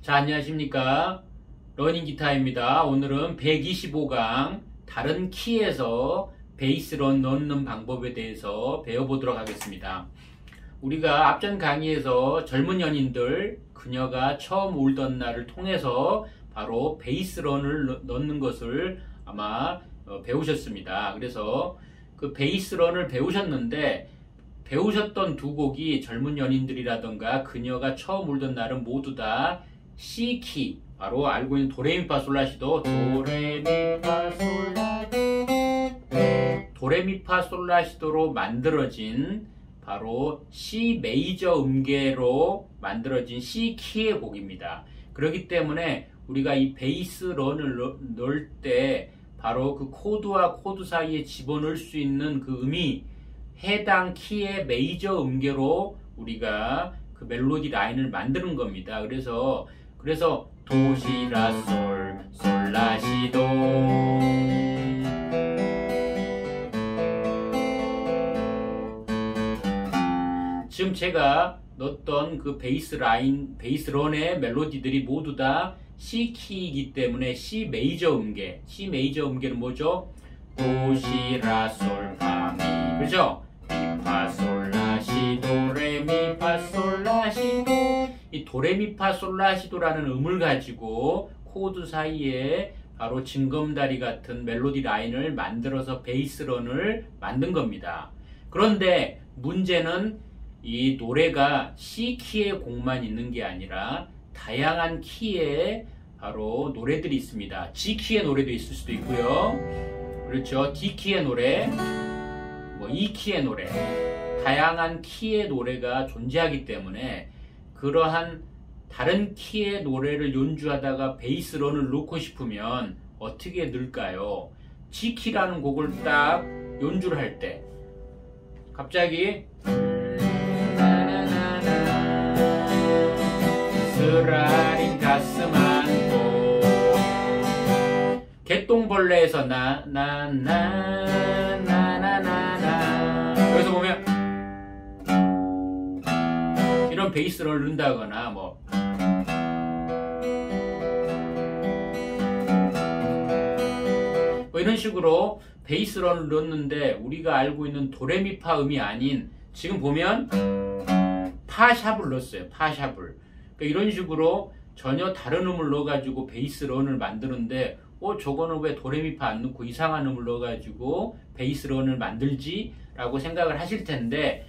자, 안녕하십니까. 러닝기타입니다. 오늘은 125강 다른 키에서 베이스런 넣는 방법에 대해서 배워보도록 하겠습니다. 우리가 앞전 강의에서 젊은 연인들, 그녀가 처음 울던 날을 통해서 바로 베이스런을 넣는 것을 아마 배우셨습니다. 그래서 그 베이스런을 배우셨는데 배우셨던 두 곡이 젊은 연인들이라던가 그녀가 처음 울던 날은 모두 다 C키, 바로 알고 있는 도레미파솔라시도 도레미파솔라시도로 만들어진 바로 C 메이저 음계로 만들어진 C키의 곡입니다. 그렇기 때문에 우리가 이 베이스런을 넣을 때 바로 그 코드와 코드 사이에 집어넣을 수 있는 그 음이 해당 키의 메이저 음계로 우리가 그 멜로디 라인을 만드는 겁니다. 그래서 도, 시, 라, 솔, 솔, 라, 시, 도. 지금 제가 넣었던 그 베이스런의 멜로디들이 모두 다 C 키이기 때문에 C 메이저 음계. C 메이저 음계는 뭐죠? 도, 시, 라, 솔, 파, 미. 그렇죠? 미, 파, 솔, 라, 시, 도, 레, 미, 파, 솔, 라, 시, 도. 이 도레미파솔라시도라는 음을 가지고 코드 사이에 바로 징검다리 같은 멜로디 라인을 만들어서 베이스런을 만든 겁니다. 그런데 문제는 이 노래가 C키의 곡만 있는 게 아니라 다양한 키의 바로 노래들이 있습니다. G키의 노래도 있을 수도 있고요. 그렇죠. D키의 노래, E키의 노래, 다양한 키의 노래가 존재하기 때문에 그러한 다른 키의 노래를 연주하다가 베이스런을 넣고 싶으면 어떻게 넣을까요? G키라는 곡을 딱 연주를 할 때 갑자기 스라린 가슴 안고 개똥벌레에서 나나나나나나 여기서 보면 이런 베이스를 넣는다거나 뭐 이런 식으로 베이스런을 넣었는데 우리가 알고 있는 도레미파 음이 아닌 지금 보면 파샵을 넣었어요. 파샵을. 그러니까 이런 식으로 전혀 다른 음을 넣어가지고 베이스런을 만드는데 저거는 왜 도레미파 안 넣고 이상한 음을 넣어가지고 베이스런을 만들지? 라고 생각을 하실 텐데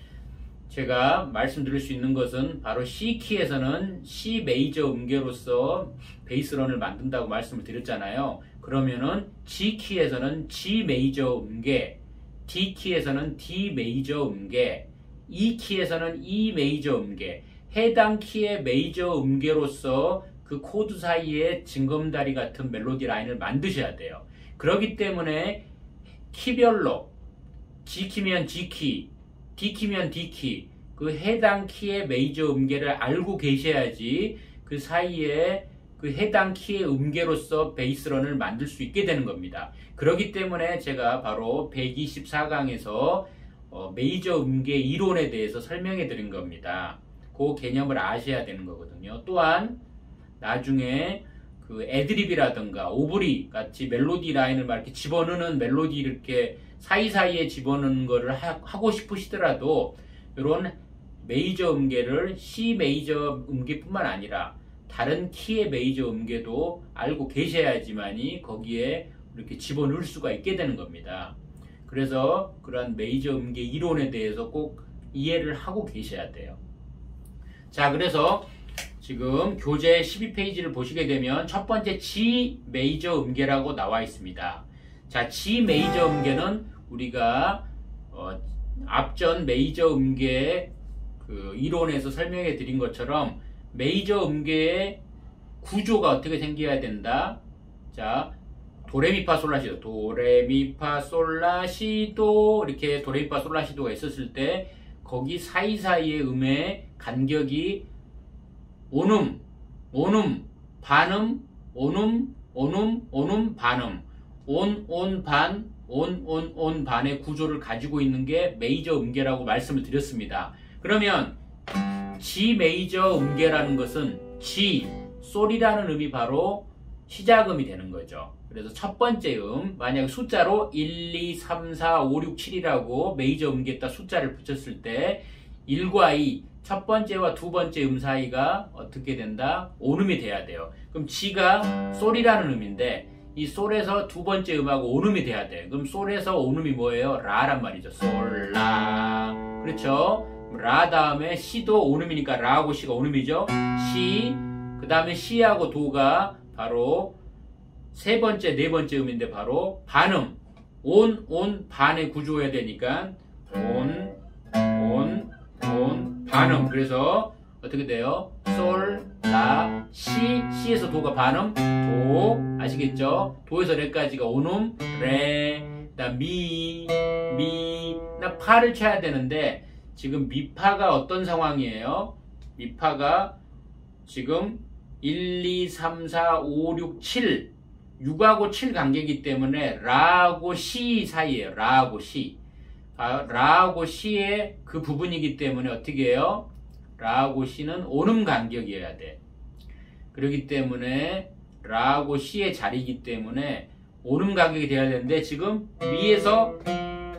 제가 말씀드릴 수 있는 것은 바로 C키에서는 C 메이저 음계로서 베이스런을 만든다고 말씀을 드렸잖아요. 그러면은 G키에서는 G 메이저 음계, D키에서는 D 메이저 음계, E키에서는 E 메이저 음계, 해당 키의 메이저 음계로서 그 코드 사이에 징검다리 같은 멜로디 라인을 만드셔야 돼요. 그렇기 때문에 키별로 G키면 G키, D키면 D키, 그 해당 키의 메이저 음계를 알고 계셔야지 그 사이에 그 해당 키의 음계로서 베이스런을 만들 수 있게 되는 겁니다. 그렇기 때문에 제가 바로 124강에서 메이저 음계 이론에 대해서 설명해 드린 겁니다. 그 개념을 아셔야 되는 거거든요. 또한 나중에 그 애드립이라든가 오브리 같이 멜로디 라인을 막 이렇게 집어넣는 멜로디 이렇게 사이사이에 집어넣는 거를 하고 싶으시더라도 이런 메이저 음계를 C 메이저 음계뿐만 아니라 다른 키의 메이저 음계도 알고 계셔야지만이 거기에 이렇게 집어넣을 수가 있게 되는 겁니다. 그래서 그러한 메이저 음계 이론에 대해서 꼭 이해를 하고 계셔야 돼요. 자, 그래서 지금 교재 12페이지를 보시게 되면 첫 번째 G 메이저 음계라고 나와 있습니다. 자, G 메이저 음계는 우리가 앞전 메이저 음계 그 이론에서 설명해 드린 것처럼 메이저 음계의 구조가 어떻게 생겨야 된다. 자, 도레미파솔라시도, 도레미파솔라시도 이렇게 도레미파솔라시도가 있었을 때 거기 사이사이의 음의 간격이 온음, 온음, 반음, 온음, 온음, 온음, 반음, 온, 온, 반, 온, 온, 온, 반의 구조를 가지고 있는 게 메이저 음계라고 말씀을 드렸습니다. 그러면 G 메이저 음계라는 것은 G, 솔이라는 음이 바로 시작음이 되는 거죠. 그래서 첫 번째 만약 숫자로 1, 2, 3, 4, 5, 6, 7이라고 메이저 음계에다 숫자를 붙였을 때 1과 2, 첫 번째와 두 번째 음 사이가 어떻게 된다? 온음이 돼야 돼요. 그럼 G가 솔이라는 음인데 이 솔에서 두 번째 음하고 온음이 돼야 돼. 그럼 솔에서 온음이 뭐예요? 라란 말이죠. 솔, 라. 그렇죠? 라 다음에 C도 온음이니까 라하고 C가 온음이죠. C, 그 다음에 C하고 도가 바로 세 번째, 네 번째 음인데 바로 반음. 온, 반의 구조여야 되니까 온, 반음. 그래서 어떻게 돼요? 솔, 라, 시, 시에서 도가 반음, 도, 아시겠죠? 도에서 레까지가 온음, 레, 그다음 미, 나 파를 쳐야 되는데 지금 미파가 어떤 상황이에요? 미파가 지금 1, 2, 3, 4, 5, 6, 7 6하고 7 관계이기 때문에 라하고 시 사이에요. 라하고 시. 라하고 시의 그 부분이기 때문에 어떻게 해요? 라하고 시는 온음 간격이어야 돼. 그렇기 때문에 라하고 시의 자리이기 때문에 온음 간격이 돼야 되는데 지금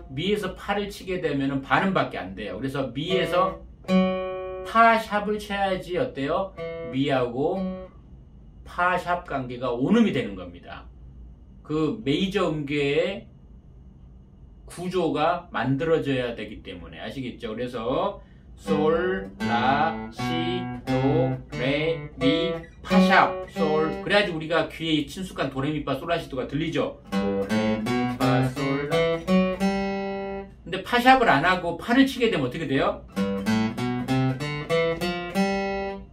미에서 파를 치게 되면 반음밖에 안 돼요. 그래서 미에서 파 샵을 쳐야지 어때요? 미하고 파 샵 관계가 온음이 되는 겁니다. 그 메이저 음계의 구조가 만들어져야 되기 때문에 아시겠죠? 그래서 솔, 라, 시, 도, 레, 미, 파 샵, 솔. 그래야지 우리가 귀에 친숙한 도레미파 솔라시도가 들리죠? 도레미파 솔라. 근데 파 샵을 안 하고 파를 치게 되면 어떻게 돼요?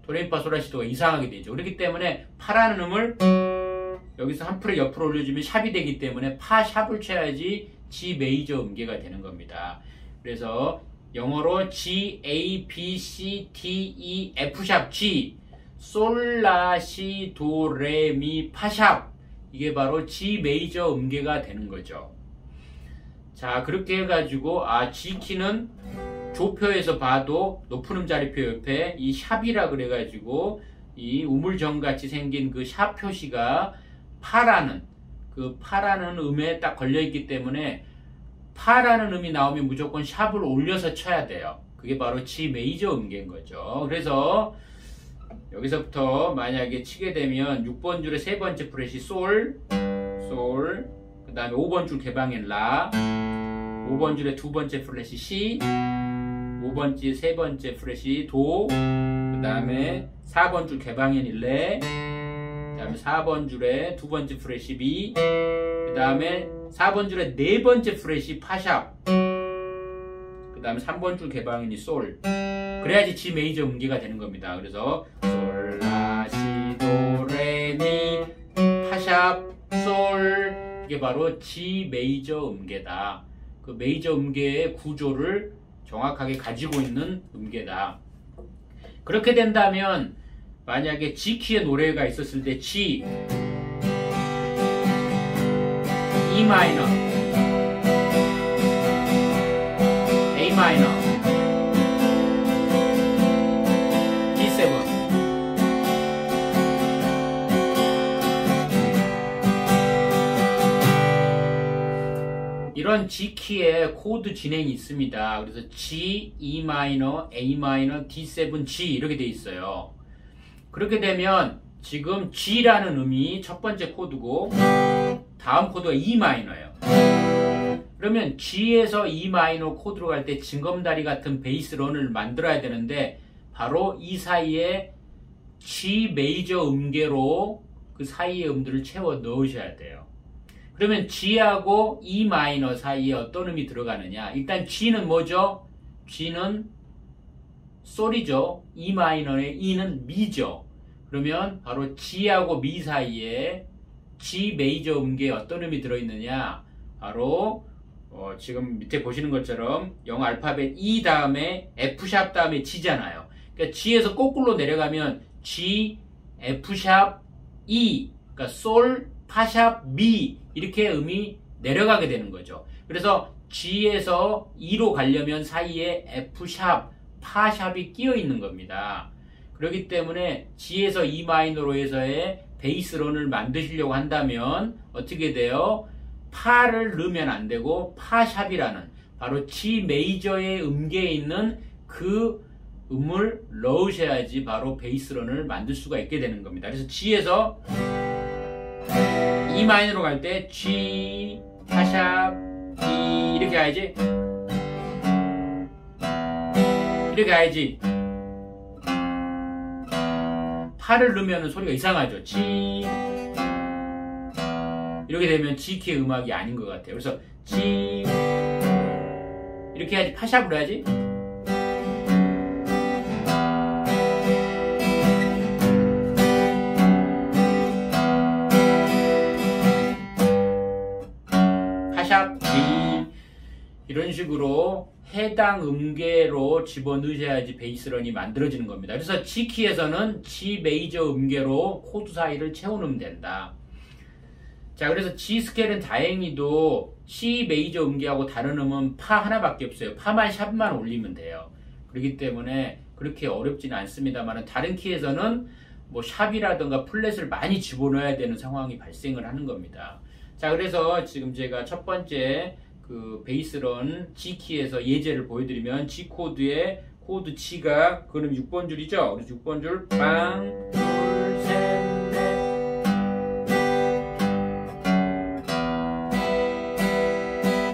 도레미파 솔라시도가 이상하게 되죠. 그렇기 때문에 파라는 음을 여기서 한 풀을 옆으로 올려주면 샵이 되기 때문에 파 샵을 쳐야지 G 메이저 음계가 되는 겁니다. 그래서 영어로 G, A, B, C, D, E, F 샵 G 솔, 라, 시, 도, 레, 미, 파 샵 이게 바로 G 메이저 음계가 되는 거죠. 자, 그렇게 해가지고 G 키는 조표에서 봐도 높은 음자리표 옆에 이 샵이라 그래가지고 이 우물정같이 생긴 그 샵 표시가 파라는 음에 딱 걸려있기 때문에 파라는 음이 나오면 무조건 샵을 올려서 쳐야 돼요. 그게 바로 G 메이저 음계인 거죠. 그래서 여기서부터 만약에 치게 되면 6번 줄의 세 번째 프렛이 솔, 그 다음에 5번 줄 개방엔 라, 5번 줄의 두 번째 프렛이 시, 5번 줄 세 번째 프렛이 도, 그 다음에 4번 줄 개방엔 레, 그 다음에 4번 줄에 두 번째 프렛이 미, 그 다음에 4번 줄에 네 번째 프렛이 파샵, 그 다음에 3번 줄 개방인이 솔. 그래야지 G 메이저 음계가 되는 겁니다. 그래서 솔, 라, 시, 도, 레, 미, 파샵, 솔. 이게 바로 G 메이저 음계다. 그 메이저 음계의 구조를 정확하게 가지고 있는 음계다. 그렇게 된다면 만약에 G 키의 노래가 있었을 때 G, E 마이너, A 마이너, D7 이런 G 키의 코드 진행이 있습니다. 그래서 G, E 마이너, A 마이너, D7, G 이렇게 돼 있어요. 그렇게 되면 지금 G라는 음이 첫 번째 코드고 다음 코드가 E 마이너예요. 그러면 G에서 E 마이너 코드로 갈 때 징검다리 같은 베이스런을 만들어야 되는데 바로 이 사이에 G 메이저 음계로 그 사이의 음들을 채워 넣으셔야 돼요. 그러면 G하고 E 마이너 사이에 어떤 음이 들어가느냐? 일단 G는 뭐죠? G는 솔이죠. E 마이너의 E는 미죠. 그러면 바로 G하고 미 사이에 G 메이저 음계에 어떤 음이 들어있느냐? 바로 지금 밑에 보시는 것처럼 영어 알파벳 E 다음에 F 샵 다음에 G잖아요. 그러니까 G에서 거꾸로 내려가면 G, F 샵, E, 그러니까 솔, 파 샵, 미 이렇게 음이 내려가게 되는 거죠. 그래서 G에서 E로 가려면 사이에 F 샵, 파 샵이 끼어 있는 겁니다. 그렇기 때문에 G에서 E 마이너로 해서의 베이스런을 만드시려고 한다면 어떻게 돼요? 파를 넣으면 안 되고 파샵이라는 바로 G 메이저의 음계에 있는 그 음을 넣으셔야지 바로 베이스런을 만들 수가 있게 되는 겁니다. 그래서 G에서 E 마이너로 갈 때 G, 파샵, E 이렇게 가야지. 이렇게 가야지. 파를 넣으면 소리가 이상하죠. G 이렇게 되면 G키의 음악이 아닌 것 같아요. 그래서 G 이렇게 해야지. 파샵으로 해야지. 파샵 G 이런 식으로 해당 음계로 집어넣으셔야지 베이스런이 만들어지는 겁니다. 그래서 G키에서는 G 메이저 음계로 코드 사이를 채워넣으면 된다. 자, 그래서 G 스케일은 다행히도 C 메이저 음계하고 다른 음은 파 하나밖에 없어요. 파만 샵만 올리면 돼요. 그렇기 때문에 그렇게 어렵지는 않습니다만 다른 키에서는 뭐 샵이라든가 플랫을 많이 집어넣어야 되는 상황이 발생을 하는 겁니다. 자, 그래서 지금 제가 첫 번째 그 베이스런 G키에서 예제를 보여드리면 G 코드의 코드 G가 그럼 6번 줄이죠? 그래서 6번 줄 빵, 둘, 셋, 넷.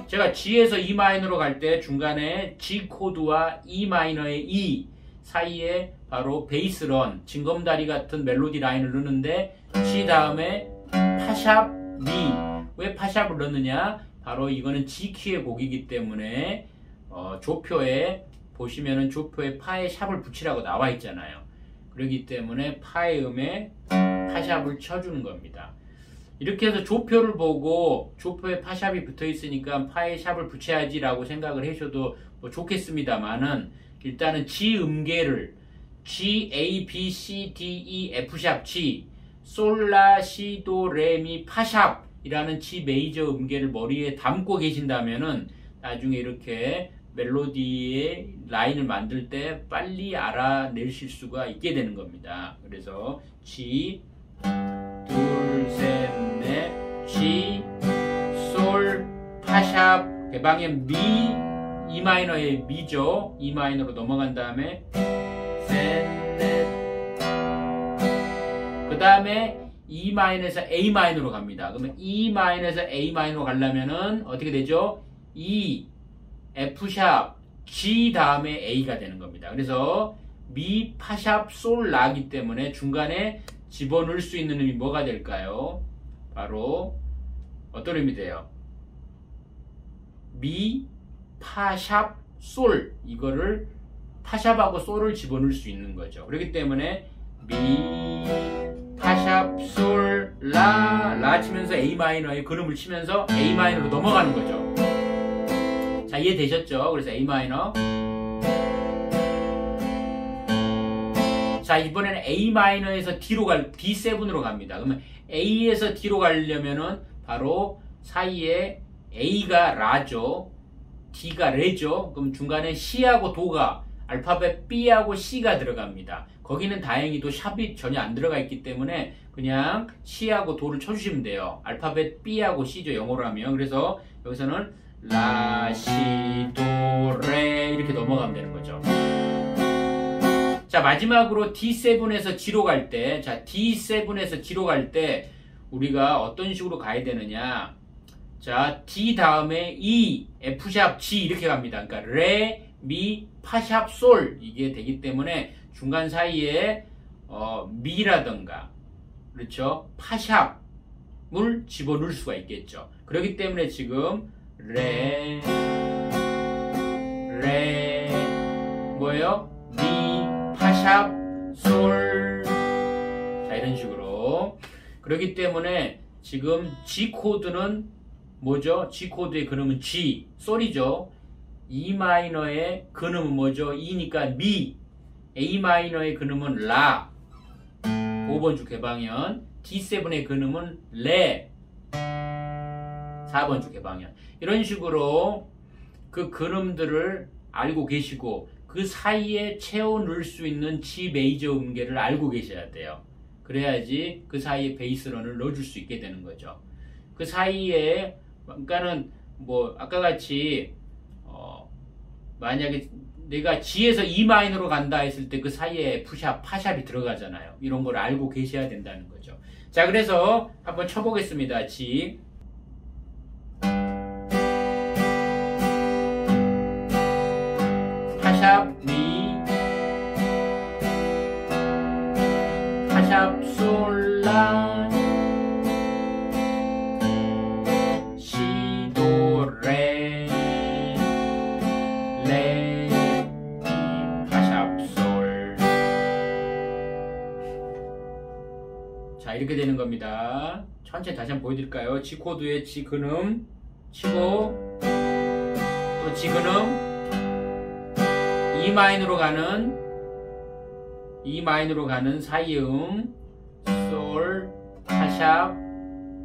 제가 G에서 E 마이너로 갈 때 중간에 G 코드와 E 마이너의 E 사이에 바로 베이스런, 징검다리 같은 멜로디 라인을 넣는데 G 다음에 파샵, 미. 왜 파샵을 넣느냐? 바로 이거는 G키의 곡이기 때문에 조표에 보시면은 조표에 파에 샵을 붙이라고 나와 있잖아요. 그렇기 때문에 파의 음에 파샵을 쳐주는 겁니다. 이렇게 해서 조표를 보고 조표에 파샵이 붙어 있으니까 파에 샵을 붙여야지 라고 생각을 하셔도 뭐 좋겠습니다만은 일단은 G 음계를 G, A, B, C, D, E, F 샵 G, 솔, 라, 시, 도, 레, 미, 파샵 이라는 G 메이저 음계를 머리에 담고 계신다면은 나중에 이렇게 멜로디의 라인을 만들 때 빨리 알아내실 수가 있게 되는 겁니다. 그래서 G, 둘, 셋, 넷, G, 솔, 파샵, 개방의 미, E 마이너의 미죠. E 마이너로 넘어간 다음에 셋, 넷, 그 다음에 E 마이너에서 A 마이너로 갑니다. 그러면 E 마이너에서 A 마이너로 가려면은 어떻게 되죠? E, F 샵, G 다음에 A가 되는 겁니다. 그래서 미, 파 샵, 솔, 라기 때문에 중간에 집어넣을 수 있는 음이 뭐가 될까요? 바로 어떤 음이 돼요? 미, 파 샵, 솔 이거를 파샵하고 솔을 집어넣을 수 있는 거죠. 그렇기 때문에 미, 파샵, 솔, 라 치면서 A 마이너의 그음을 치면서 A 마이너로 넘어가는 거죠. 자, 이해되셨죠? 그래서 A 마이너. 자, 이번에는 A 마이너에서 D7으로 갑니다. 그러면 A에서 D로 가려면은 바로 사이에 A가 라죠. D가 레죠. 그럼 중간에 C하고 도가 알파벳 B하고 C가 들어갑니다. 거기는 다행히도 샵이 전혀 안 들어가 있기 때문에 그냥 C하고 도를 쳐주시면 돼요. 알파벳 B하고 C죠. 영어로 하면. 그래서 여기서는 라, 시, 도, 레 이렇게 넘어가면 되는 거죠. 자, 마지막으로 D7에서 G로 갈 때, 자, D7에서 G로 갈 때 우리가 어떤 식으로 가야 되느냐. 자, D 다음에 E, F 샵, G 이렇게 갑니다. 그러니까 레, 미, 파 샵, 솔 이게 되기 때문에 중간 사이에 미라든가 그렇죠? 파 샵을 집어넣을 수가 있겠죠. 그렇기 때문에 지금 레 뭐예요? 미, 파 샵, 솔 자, 이런 식으로 그렇기 때문에 지금 G 코드는 뭐죠? G 코드의 그음은 G, 솔이죠. E 마이너의 근음은 뭐죠? E니까 미. A 마이너의 근음은 라. 5번 주 개방현. D7의 근음은 레. 4번 주 개방현. 이런 식으로 그 근음들을 알고 계시고 그 사이에 채워 넣을 수 있는 G 메이저 음계를 알고 계셔야 돼요. 그래야지 그 사이에 베이스런을 넣어줄 수 있게 되는 거죠. 그 사이에, 그러니까는 뭐 아까 같이 만약에 내가 G에서 E 마이너로 간다 했을 때 그 사이에 F샵, 파샵이 들어가잖아요. 이런 걸 알고 계셔야 된다는 거죠. 자, 그래서 한번 쳐보겠습니다. G. 파샵, 미, 파샵, 솔, 라, 시, 도, 레, 레, 미, 파샵, 솔. 자, 이렇게 되는 겁니다. 천천히 다시 한번 보여드릴까요? G 코드의 G 근음 치고 또 G 근음 E 마이너로 가는 사이 솔, 파샵,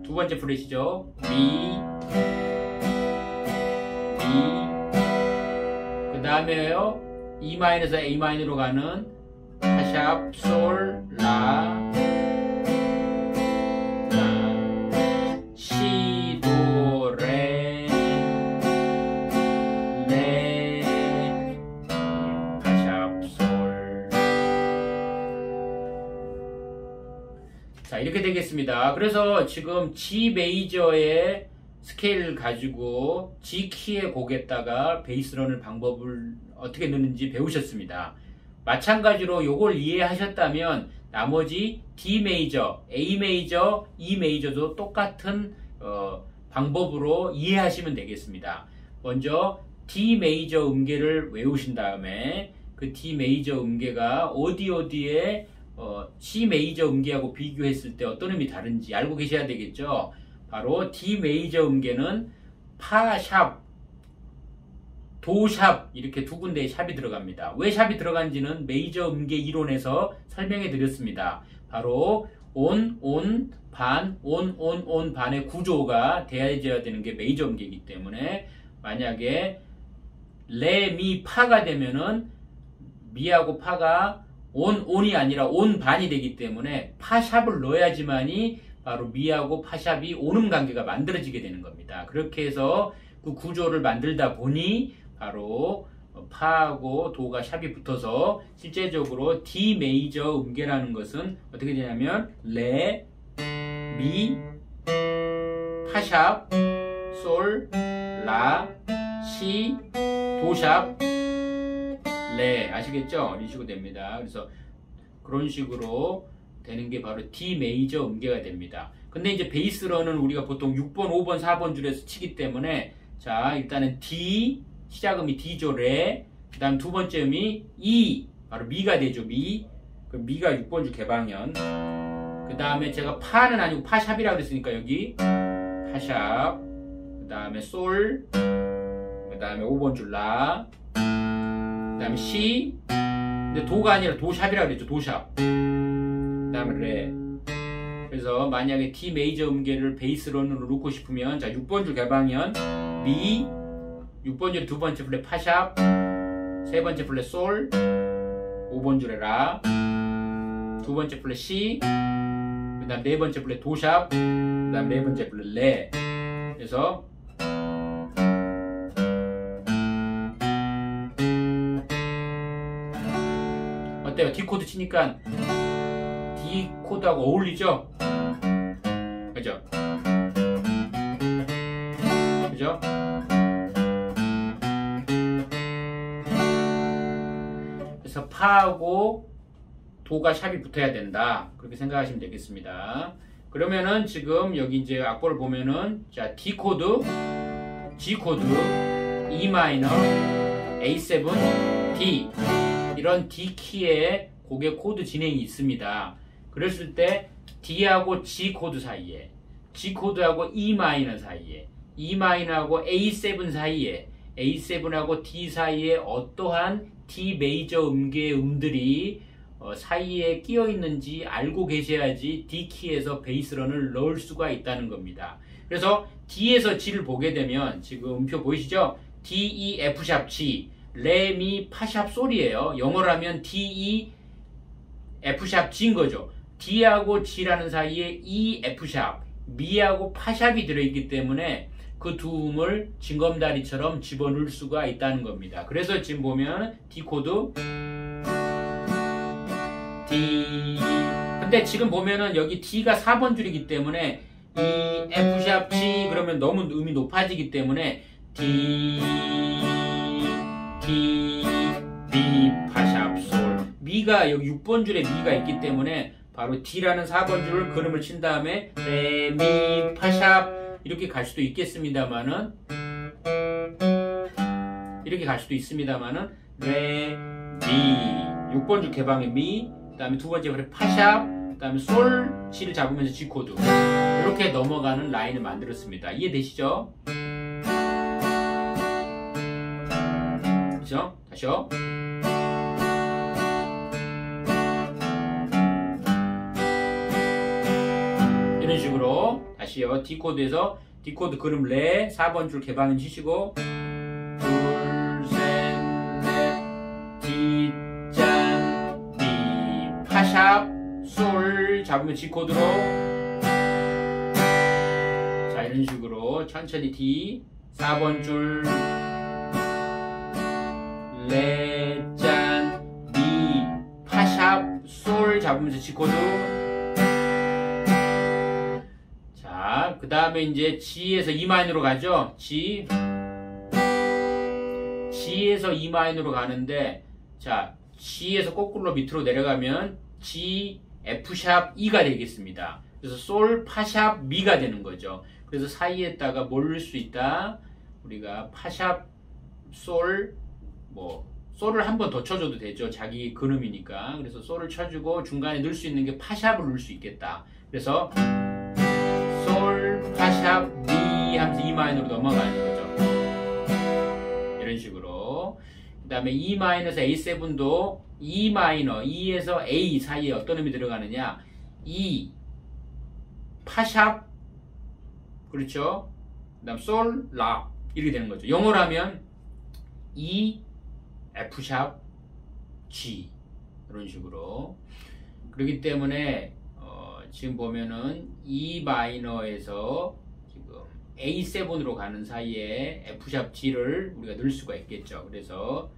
두 번째 프렛이죠. 미, 그 다음에요. E 마이너에서 A 마이너로 가는 파샵, 솔, 라, 시, 도, 레, 레, 파샵, 솔. 자, 이렇게 되겠습니다. 그래서 지금 G 메이저의 스케일을 가지고 G 키의 곡에다가 베이스런을 방법을 어떻게 넣는지 배우셨습니다. 마찬가지로 요걸 이해하셨다면 나머지 D 메이저, A 메이저, E 메이저도 똑같은 방법으로 이해하시면 되겠습니다. 먼저 D 메이저 음계를 외우신 다음에 그 D 메이저 음계가 어디에 C 메이저 음계하고 비교했을 때 어떤 음이 다른지 알고 계셔야 되겠죠. 바로 D 메이저 음계는 파샵, 도샵 이렇게 두 군데의 샵이 들어갑니다. 왜 샵이 들어간지는 메이저 음계 이론에서 설명해 드렸습니다. 바로 온, 반, 온 반의 구조가 되어져야 되는 게 메이저 음계이기 때문에 만약에 레, 미, 파가 되면은 미하고 파가 온이 아니라 온 반이 되기 때문에 파샵을 넣어야지만이 바로 미하고 파샵이 오는 관계가 만들어지게 되는 겁니다. 그렇게 해서 그 구조를 만들다 보니 바로 파하고 도가 샵이 붙어서 실제적으로 D 메이저 음계라는 것은 어떻게 되냐면 레, 미, 파샵, 솔, 라, 시, 도샵, 레 아시겠죠? 이런 식으로 됩니다. 그래서 그런 식으로 되는 게 바로 D 메이저 음계가 됩니다. 근데 이제 베이스런은 우리가 보통 6번, 5번, 4번 줄에서 치기 때문에 자 일단은 D 시작음이 D죠. 레. 그 다음 두 번째 음이 E 바로 미가 되죠. 미. 그럼 미가 6번 줄 개방현. 그 다음에 제가 파는 아니고 파샵이라고 그랬으니까 여기 파샵. 그 다음에 솔. 그 다음에 5번 줄 라. 그 다음에 시. 근데 도가 아니라 도샵이라고 그랬죠. 도샵. 그 다음에 레. 그래서 만약에 D 메이저 음계를 베이스런으로 놓고 싶으면 자 6번 줄 개방현 미 6번 줄에 두 번째 플랫 파샵 세 번째 플랫 솔 5번 줄에 라 두 번째 플랫 시 그 다음 네 번째 플랫 도샵 그 다음 네 번째 플랫 레. 그래서 어때요? D 코드 치니까 D 코드하고 어울리죠? 그죠? 그죠? 그래서 파하고 도가 샵이 붙어야 된다. 그렇게 생각하시면 되겠습니다. 그러면은 지금 여기 이제 악보를 보면은 자 D 코드, G 코드, E 마이너, A7, D 이런 D 키의 곡의 코드 진행이 있습니다. 그랬을 때 D하고 G 코드 사이에, G 코드하고 E 마이너 사이에, E 마이너하고 A7 사이에, A7하고 D 사이에 어떠한 D 메이저 음계의 음들이 사이에 끼어 있는지 알고 계셔야지 D 키에서 베이스런을 넣을 수가 있다는 겁니다. 그래서 D에서 G를 보게 되면 지금 음표 보이시죠? D, E, F 샵 G. 레, 미, 파샵, 솔이에요. 영어로 하면 D, E, F샵, G인 거죠. D하고 G라는 사이에 E, F샵, 미하고 파샵이 들어있기 때문에 그 두 음을 징검다리처럼 집어넣을 수가 있다는 겁니다. 그래서 지금 보면 D 코드 D. 근데 지금 보면은 여기 D가 4번 줄이기 때문에 E, F샵, G 그러면 너무 음이 높아지기 때문에 D, D, 미, 파샵, 솔. 미가 여기 6번 줄에 미가 있기 때문에 바로 D라는 4번 줄을 그음을 친 다음에 레, 미, 파샵 이렇게 갈 수도 있겠습니다만은 이렇게 갈 수도 있습니다만은 레, 미 6번 줄 개방의 미, 그 다음에 두 번째 그래 파샵, 그 다음에 솔, G를 잡으면서 G 코드 이렇게 넘어가는 라인을 만들었습니다. 이해되시죠? 그렇죠? 다시요. 이런 식으로 다시요. D 코드에서 D 코드 그럼 레 4번 줄 개방을 치시고 둘, 셋, 넷, D 짠, 미, 파샵, 솔 잡으면 G 코드로 자 이런 식으로 천천히 D 4번 줄 레, 짠, 미, 파샵, 솔 잡으면서 G 코드. 자, 그 다음에 이제 G에서 E 마이너로 가죠. G에서 E 마이너로 가는데, 자, G에서 거꾸로 밑으로 내려가면 G, F샵, E가 되겠습니다. 그래서 솔, 파샵, 미가 되는 거죠. 그래서 사이에다가 뭘 넣을 수 있다? 우리가 파샵, 솔, 솔을 한 번 더 쳐줘도 되죠. 자기 근음이니까. 그래서 솔을 쳐주고 중간에 넣을 수 있는 게 파샵을 넣을 수 있겠다. 그래서 솔, 파샵, 미 하면서 E 마이너로 넘어가는 거죠. 이런 식으로. 그 다음에 E 마이너에서 A7도 E 마이너, E에서 A 사이에 어떤 음이 들어가느냐. E, 파샵, 그렇죠. 그 다음 솔, 라 이렇게 되는 거죠. 영어로 하면 E, F샵, G 이런 식으로. 그렇기 때문에 지금 보면은 E 마이너에서 지금 A7으로 가는 사이에 F샵, G를 우리가 넣을 수가 있겠죠. 그래서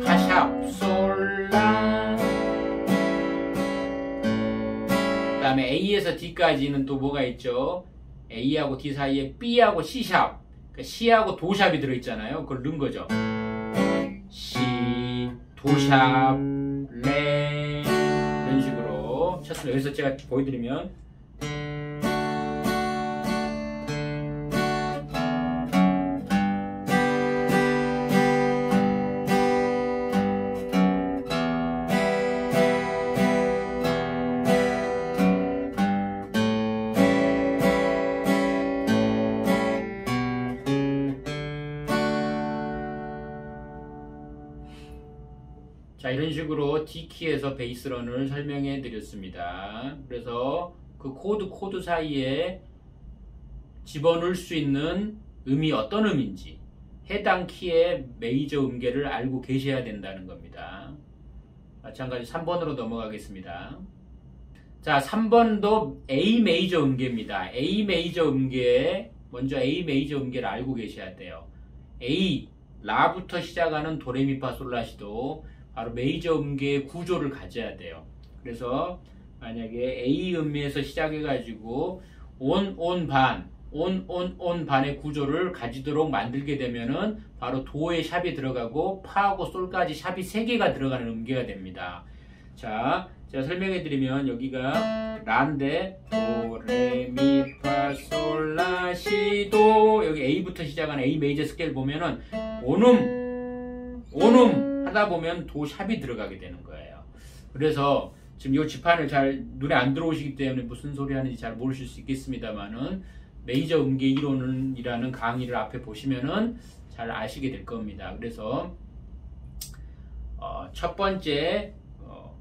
파샵, 솔, 라. 그 다음에 A에서 D까지는 또 뭐가 있죠? A하고 D 사이에 B하고 C샵, 그러니까 C하고 도샵이 들어있잖아요. 그걸 넣은 거죠. C, 도샵, 레 이런 식으로 쳤습니다. 여기서 제가 보여드리면 자 이런 식으로 D키에서 베이스런을 설명해 드렸습니다. 그래서 그 코드 사이에 집어넣을 수 있는 음이 어떤 음인지 해당 키의 메이저 음계를 알고 계셔야 된다는 겁니다. 마찬가지 3번으로 넘어가겠습니다. 자 3번도 A 메이저 음계입니다. A 메이저 음계 먼저 A 메이저 음계를 알고 계셔야 돼요. A 라부터 시작하는 도레미파솔라시도 바로 메이저 음계의 구조를 가져야 돼요. 그래서 만약에 A 음에서 시작해가지고 온 반의 구조를 가지도록 만들게 되면은 바로 도에 샵이 들어가고 파하고 솔까지 샵이 3개가 들어가는 음계가 됩니다. 자, 제가 설명해드리면 여기가 라인데 도, 레, 미, 파, 솔, 라, 시, 도 여기 A부터 시작하는 A 메이저 스케일 보면은 온음 하다 보면 도 샵이 들어가게 되는 거예요. 그래서 지금 이 지판을 잘 눈에 안 들어오시기 때문에 무슨 소리 하는지 잘 모르실 수 있겠습니다만은 메이저 음계 이론이라는 강의를 앞에 보시면은 잘 아시게 될 겁니다. 그래서 첫 번째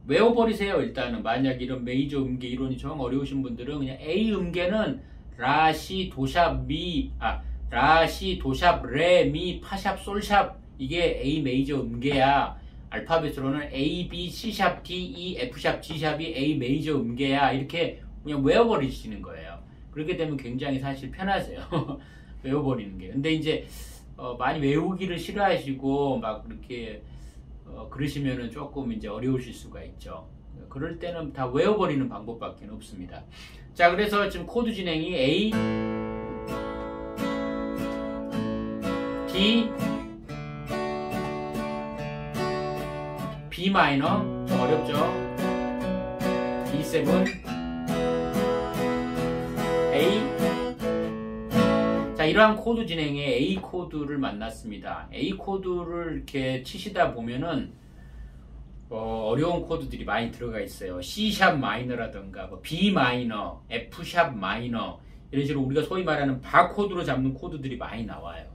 외워버리세요. 일단은 만약 이런 메이저 음계 이론이 정 어려우신 분들은 그냥 A 음계는 라, 시, 도, 샵, 미, 라, 시, 도샵, 레, 미, 파샵, 솔샵 이게 A 메이저 음계야. 알파벳으로는 A, B, C샵, D, E, F샵, G샵이 A 메이저 음계야. 이렇게 그냥 외워버리시는 거예요. 그렇게 되면 굉장히 사실 편하세요. 외워버리는 게. 근데 이제 많이 외우기를 싫어하시고 막 그렇게 그러시면은 조금 이제 어려우실 수가 있죠. 그럴 때는 다 외워버리는 방법밖에 없습니다. 자, 그래서 지금 코드 진행이 A, D, B 마이너, 좀 어렵죠? D7, A. 자, 이러한 코드 진행에 A 코드를 만났습니다. A 코드를 이렇게 치시다 보면은 어려운 코드들이 많이 들어가 있어요. C샵 마이너라든가 B 마이너, F샵 마이너 이런 식으로 우리가 소위 말하는 바 코드로 잡는 코드들이 많이 나와요.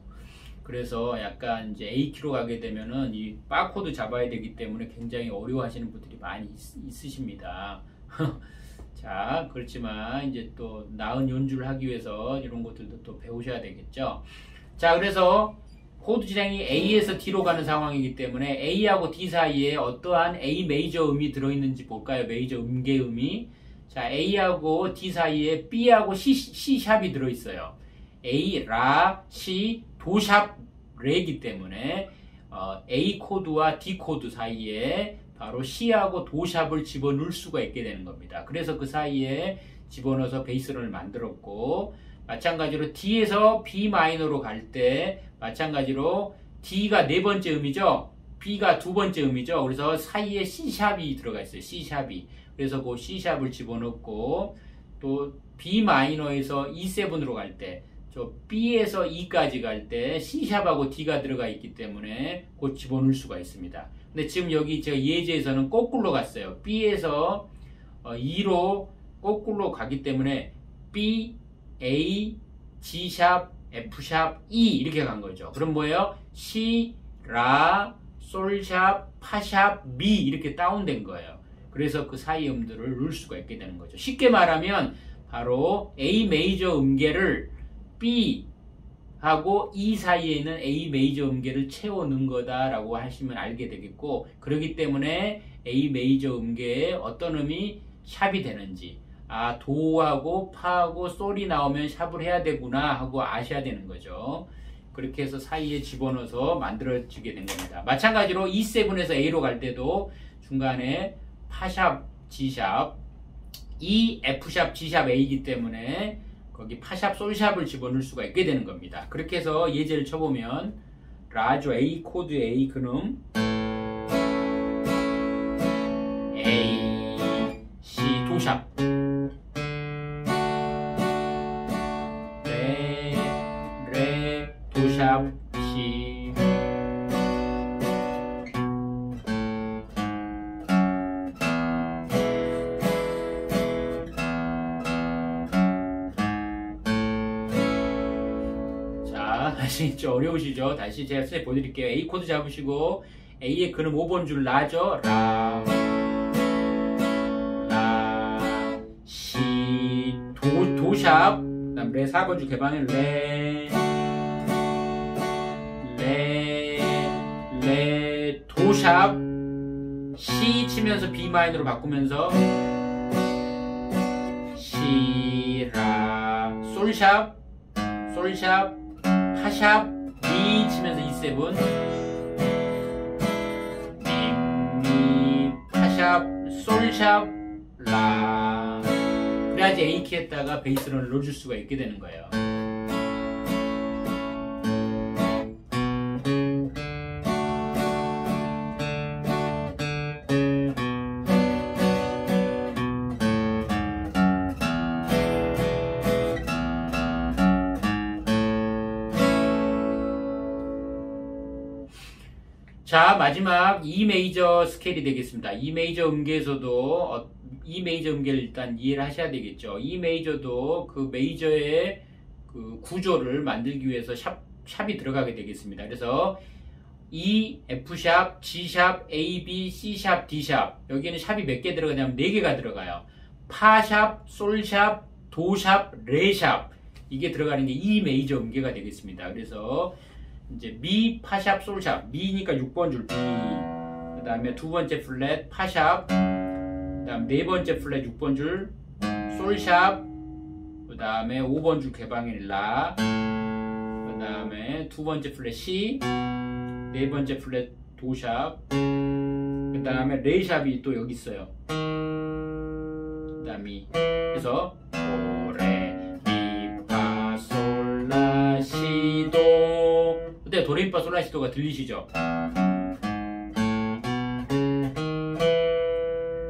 그래서 약간 이제 A 키로 가게 되면은 이 바 코드 잡아야 되기 때문에 굉장히 어려워하시는 분들이 많이 있으십니다. 자, 그렇지만 이제 또 나은 연주를 하기 위해서 이런 것들도 또 배우셔야 되겠죠. 자, 그래서 코드 진행이 A에서 D로 가는 상황이기 때문에 A하고 D 사이에 어떠한 A 메이저 음이 들어있는지 볼까요? 메이저 음계음이. 자, A하고 D 사이에 B하고 C 샵이 들어있어요. A, 라, C, 도샵, 레이기 때문에 A 코드와 D 코드 사이에 바로 C하고 도샵을 집어넣을 수가 있게 되는 겁니다. 그래서 그 사이에 집어넣어서 베이스론을 만들었고, 마찬가지로 D에서 B 마이너로 갈 때 마찬가지로 D가 네 번째 음이죠. B가 두 번째 음이죠. 그래서 사이에 C샵이 들어가 있어요. C샵이. 그래서 그 C샵을 집어넣고, 또 B 마이너에서 E7으로 갈 때, 저 B에서 E까지 갈 때 C샵하고 D가 들어가 있기 때문에 곧 집어넣을 수가 있습니다. 근데 지금 여기 제가 예제에서는 거꾸로 갔어요. B에서 E로 거꾸로 가기 때문에 B, A, G샵, F샵, E 이렇게 간 거죠. 그럼 뭐예요? C, 라, 솔샵, 파샵, 미 이렇게 다운된 거예요. 그래서 그 사이 음들을 넣을 수가 있게 되는 거죠. 쉽게 말하면 바로 A 메이저 음계를 B 하고 E 사이에 있는 A 메이저 음계를 채워 넣은 거다라고 하시면 알게 되겠고, 그렇기 때문에 A 메이저 음계에 어떤 음이 샵이 되는지, 아, 도하고 파하고 솔이 나오면 샵을 해야 되구나 하고 아셔야 되는 거죠. 그렇게 해서 사이에 집어넣어서 만들어지게 된 겁니다. 마찬가지로 E7에서 A로 갈 때도 중간에 파샵, G샵, E, F샵, G샵, A이기 때문에 거기 파샵, 솔샵을 집어넣을 수가 있게 되는 겁니다. 그렇게 해서 예제를 쳐보면 라죠. A 코드 A 근음 A, C 도샵 레 도샵 C 다시 좀 어려우시죠? 다시 제가 선생님 보여드릴게요. A 코드 잡으시고 A의 근음 5번 줄 라죠? 라, C, 도샵, 그 다음 레 4번 줄 개방해 레, 도샵, C 치면서 B 마이너로 바꾸면서 C, 라, 솔샵, 파샵, 미 치면서 E7 미, 파샵, 솔샵, 라 그래야지 A키에다가 베이스론을 넣어줄 수가 있게 되는 거예요. 자, 마지막 E 메이저 스케일이 되겠습니다. E 메이저 음계에서도 E 메이저 음계를 일단 이해를 하셔야 되겠죠. E 메이저도 그 메이저의 그 구조를 만들기 위해서 샵이 들어가게 되겠습니다. 그래서 E, F샵, G샵, A, B, C샵, D샵 여기에는 샵이 몇 개 들어가냐면 4개가 들어가요. 파샵, 솔샵, 도샵, 레샵 이게 들어가는 게 E 메이저 음계가 되겠습니다. 그래서 이제 미, 파샵, 솔샵. 미니까 6번 줄 B. 그 다음에 두 번째 플랫 파샵. 그 다음 네 번째 플랫 6번 줄 솔샵. 그 다음에 5번 줄 개방일 라. 그 다음에 두 번째 플랫 C. 네 번째 플랫 도샵. 그 다음에 레샵이 또 여기 있어요. 그 다음에 그래서 도레미파솔라시도. 그때 도레미파솔라시도가 들리시죠?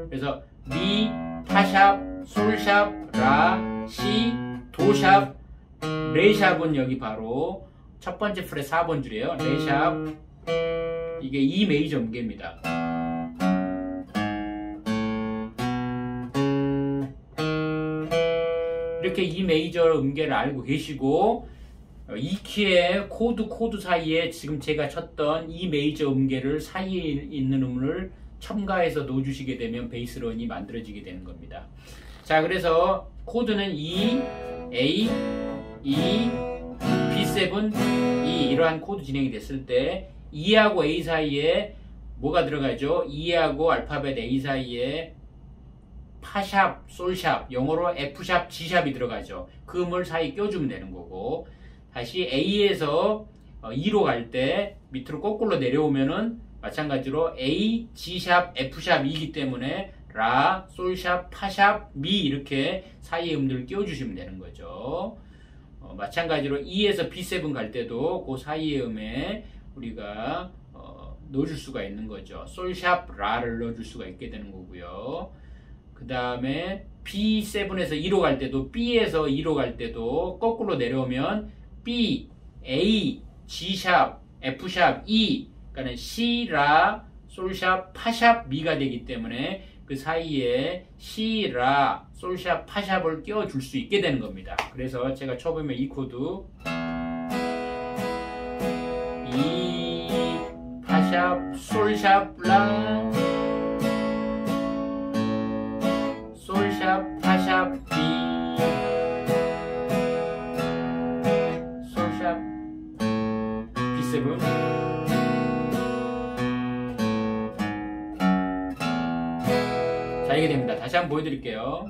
그래서 미, 파샵, 솔샵, 라, 시, 도샵, 레샵은 여기 바로 첫 번째 프렛 4번 줄이에요. 레샵. 이게 E 메이저 음계입니다. 이렇게 E 메이저 음계를 알고 계시고 이 키의 코드 사이에 지금 제가 쳤던 E 메이저 음계를 사이에 있는 음을 첨가해서 넣어주시게 되면 베이스런이 만들어지게 되는 겁니다. 자, 그래서 코드는 E, A, E, B7, E 이러한 코드 진행이 됐을 때 E하고 A 사이에 뭐가 들어가죠? E하고 알파벳 A 사이에 파샵, 솔샵, 영어로 F샵, G샵이 들어가죠. 그 음을 사이 껴주면 되는 거고, 다시 A에서 E로 갈 때 밑으로 거꾸로 내려오면은 마찬가지로 A, G샵, F샵이기 때문에 라, 솔샵, 파샵, 미 이렇게 사이의 음들을 끼워주시면 되는 거죠. 마찬가지로 E에서 B7 갈 때도 그 사이의 음에 우리가 넣어줄 수가 있는 거죠. 솔샵, 라를 넣어줄 수가 있게 되는 거고요. 그 다음에 B7에서 E로 갈 때도 B에서 E로 갈 때도 거꾸로 내려오면 B, A, G샵, F샵, E 그러니까 C, 라, 솔샵, 파샵, 미가 되기 때문에 그 사이에 C, 라, 솔샵, 파샵을 끼워줄 수 있게 되는 겁니다. 그래서 제가 쳐보면 이 코드 E, 파샵, 솔샵, 라, 솔샵, 파샵, B, 솔샵, B7. 자, 이게 됩니다. 다시 한번 보여드릴게요.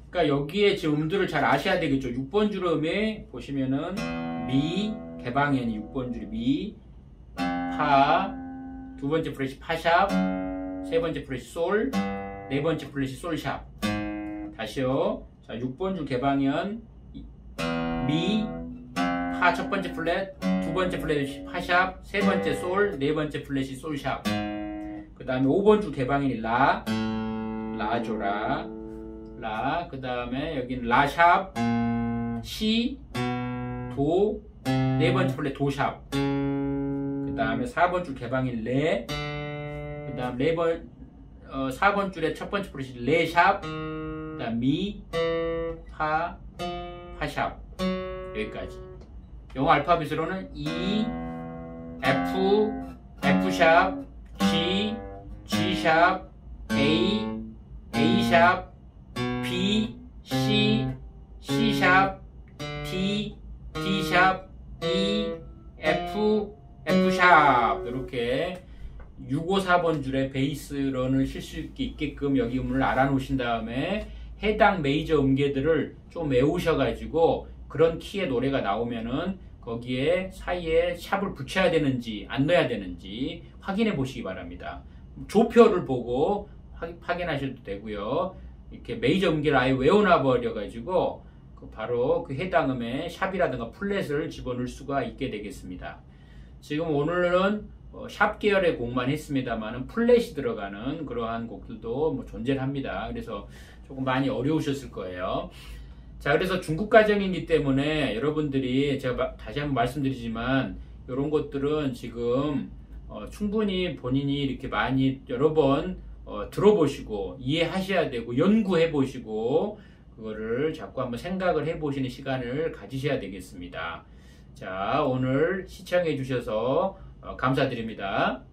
그러니까 여기에 지금 음들을 잘 아셔야 되겠죠. 6번 줄 음에 보시면은 미, 개방현이 6번 줄이 미, 파, 두 번째 프렛이 파샵, 세 번째 프렛이 솔, 네 번째 프렛이 솔샵. 다시요. 자, 6번 줄 개방현 미, 파 첫 번째 플랫, 두 번째 플랫이 파샵, 세 번째 솔, 네 번째 플랫이 솔샵. 그 다음에 5번 줄 개방현이 라, 라조라. 라, 그 다음에 여기는 라샵, 시, 도, 네 번째 플랫 도샵. 그 다음에 4번 줄 개방인 레, 그 다음 4번 줄에 첫 번째 플랫이 레샵, 그 다음 미, 파, 파샵. 여기까지. 영어 알파벳으로는 E, F, F샵, G, G샵, A, A샵, B, C, C샵, D, D샵, E, F, F샵. 이렇게 6, 5, 4번 줄에 베이스런을 칠 수 있게끔 여기 음을 알아놓으신 다음에 해당 메이저 음계들을 좀 외우셔가지고 그런 키의 노래가 나오면은 거기에 사이에 샵을 붙여야 되는지 안 넣어야 되는지 확인해 보시기 바랍니다. 조표를 보고 확인하셔도 되고요. 이렇게 메이저 음계를 아예 외워놔 버려가지고 바로 그 해당 음에 샵이라든가 플랫을 집어넣을 수가 있게 되겠습니다. 지금 오늘은 샵 계열의 곡만 했습니다만 플랫이 들어가는 그러한 곡들도 뭐 존재합니다. 그래서 조금 많이 어려우셨을 거예요. 자, 그래서 중급 과정이기 때문에 여러분들이 제가 다시 한번 말씀드리지만 이런 것들은 지금 충분히 본인이 이렇게 많이 여러 번 들어보시고 이해하셔야 되고 연구해 보시고 그거를 자꾸 한번 생각을 해 보시는 시간을 가지셔야 되겠습니다. 자, 오늘 시청해 주셔서 감사드립니다.